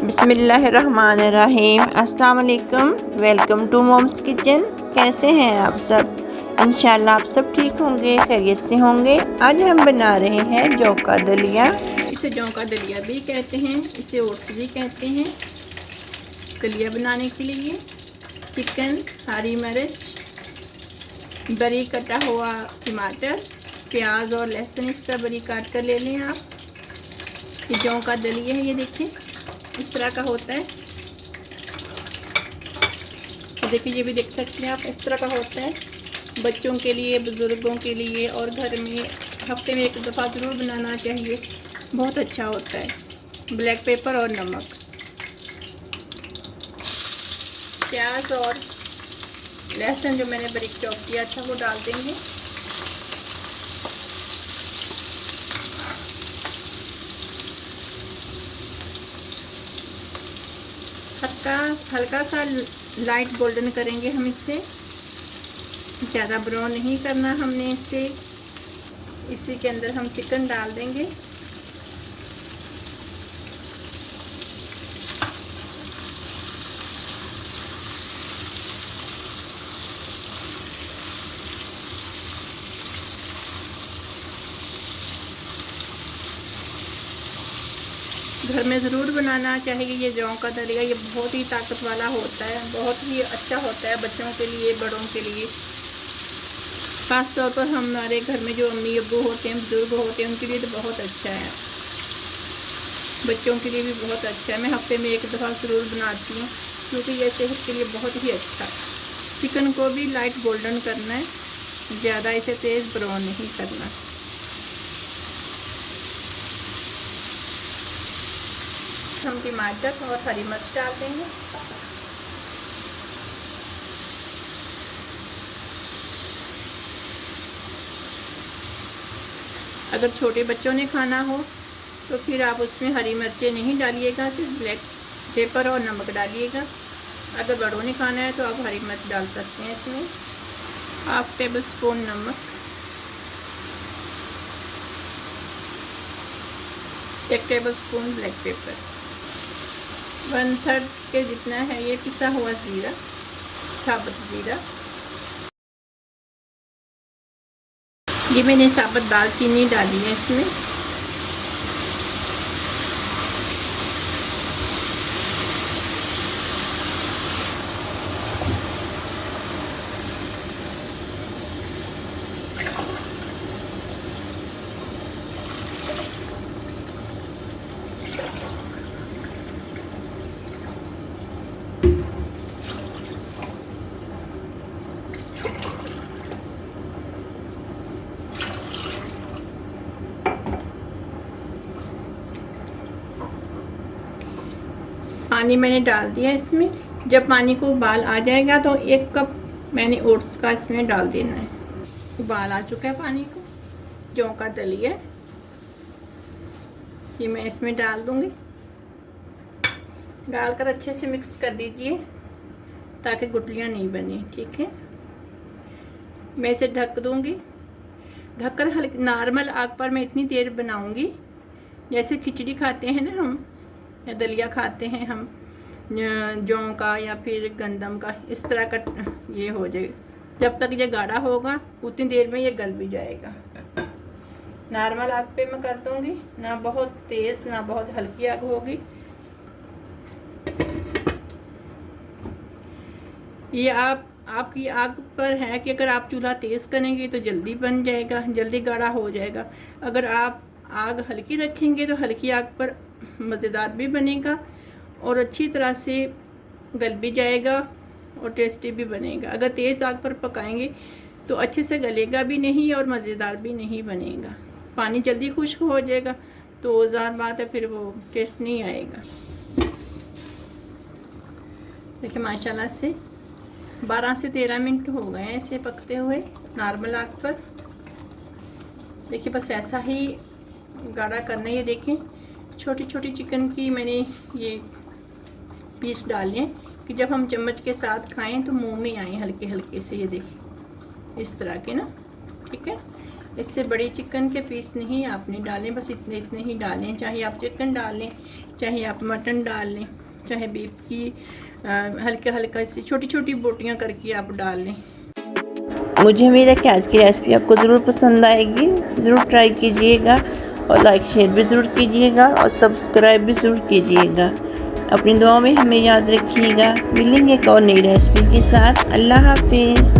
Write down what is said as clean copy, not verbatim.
बिस्मिल्लाहिर्रहमानिर्रहीम। अस्सलाम वालेकुम। Welcome to mom's kitchen. कैसे हैं आप सब? इंशाल्लाह आप सब ठीक होंगे, खैरियत से होंगे। आज हम बना रहे हैं जौ का दलिया। इसे जौ का दलिया भी कहते हैं, इसे ओट्स भी कहते हैं। दलिया बनाने के लिए चिकन, हरी मिर्च, बारीक कटा हुआ टमाटर, प्याज और लहसुन इस तरह बारीक काट कर ले लें आप। ये जौ का दलिया है, ये देखिए इस तरह का होता है। देखिए ये भी देख सकते हैं आप, इस तरह का होता है। बच्चों के लिए, बुज़ुर्गों के लिए और घर में हफ्ते में एक दफ़ा ज़रूर बनाना चाहिए, बहुत अच्छा होता है। ब्लैक पेपर और नमक, प्याज और लहसुन जो मैंने बारीक चॉप किया था वो डाल देंगे। हल्का सा लाइट गोल्डन करेंगे हम इससे, ज़्यादा ब्राउन नहीं करना हमने इसे। इसी के अंदर हम चिकन डाल देंगे। घर में ज़रूर बनाना चाहिए ये जौ का दलिया। ये बहुत ही ताकत वाला होता है, बहुत ही अच्छा होता है बच्चों के लिए, बड़ों के लिए। ख़ास तौर पर हमारे घर में जो अम्मी अब्बू होते हैं, बुज़ुर्ग होते हैं, उनके लिए तो बहुत अच्छा है। बच्चों के लिए भी बहुत अच्छा है। मैं हफ्ते में एक दफ़ा ज़रूर बनाती हूँ क्योंकि ये सेहत के लिए बहुत ही अच्छा है। चिकन को भी लाइट गोल्डन करना है, ज़्यादा इसे तेज़ ब्राउन नहीं करना। हम टमाटर और हरी मिर्च डाल देंगे। अगर छोटे बच्चों ने खाना हो तो फिर आप उसमें हरी मिर्चें नहीं डालिएगा, सिर्फ ब्लैक पेपर और नमक डालिएगा। अगर बड़ों ने खाना है तो आप हरी मिर्च डाल सकते हैं इसमें। 1/2 टेबल स्पून नमक, 1 टेबल स्पून ब्लैक पेपर, 1/3 के जितना है ये पिसा हुआ ज़ीरा, साबुत ज़ीरा। ये मैंने साबुत दालचीनी डाली है इसमें। पानी मैंने डाल दिया इसमें। जब पानी को उबाल आ जाएगा तो 1 कप मैंने ओट्स का इसमें डाल देना है। उबाल आ चुका है पानी को। जौ का दलिया ये मैं इसमें डाल दूंगी। डालकर अच्छे से मिक्स कर दीजिए ताकि गुठलियाँ नहीं बने, ठीक है। मैं इसे ढक दूंगी। ढककर हल्की नॉर्मल आग पर मैं इतनी देर बनाऊंगी जैसे खिचड़ी खाते हैं ना हम, या दलिया खाते हैं हम जौ का या फिर गंदम का, इस तरह का ये हो जाए। जब तक ये गाढ़ा होगा उतनी देर में ये गल भी जाएगा। नॉर्मल आग पे मैं कर दूंगी, ना बहुत तेज़ ना बहुत हल्की आग होगी। ये आपकी आग पर है कि अगर आप चूल्हा तेज़ करेंगे तो जल्दी बन जाएगा, जल्दी गाढ़ा हो जाएगा। अगर आप आग हल्की रखेंगे तो हल्की आग पर मज़ेदार भी बनेगा और अच्छी तरह से गल भी जाएगा और टेस्टी भी बनेगा। अगर तेज़ आग पर पकाएंगे तो अच्छे से गलेगा भी नहीं और मज़ेदार भी नहीं बनेगा। पानी जल्दी खुश्क हो जाएगा तो ज़ाहिर बात है फिर वो टेस्ट नहीं आएगा। देखिए माशाल्लाह से 12 से 13 मिनट हो गए हैं इसे पकते हुए नॉर्मल आग पर। देखिए बस ऐसा ही गाढ़ा करना है। ये देखें छोटी छोटी चिकन की मैंने ये पीस डाले हैं कि जब हम चम्मच के साथ खाएं तो मुंह में आए हल्के हल्के से। ये देखिए इस तरह के ना, ठीक है। इससे बड़ी चिकन के पीस नहीं आपने डालें, बस इतने इतने ही डालें। चाहे आप चिकन डाल लें, चाहे आप मटन डाल लें, चाहे बीफ की हल्का हल्का इससे छोटी छोटी बोटियां करके आप डाल लें। मुझे उम्मीद है कि आज की रेसिपी आपको ज़रूर पसंद आएगी। ज़रूर ट्राई कीजिएगा और लाइक शेयर भी ज़रूर कीजिएगा और सब्सक्राइब भी ज़रूर कीजिएगा। अपनी दुआओं में हमें याद रखिएगा। मिलेंगे एक और नई रेसिपी के साथ। अल्लाह हाफिज़।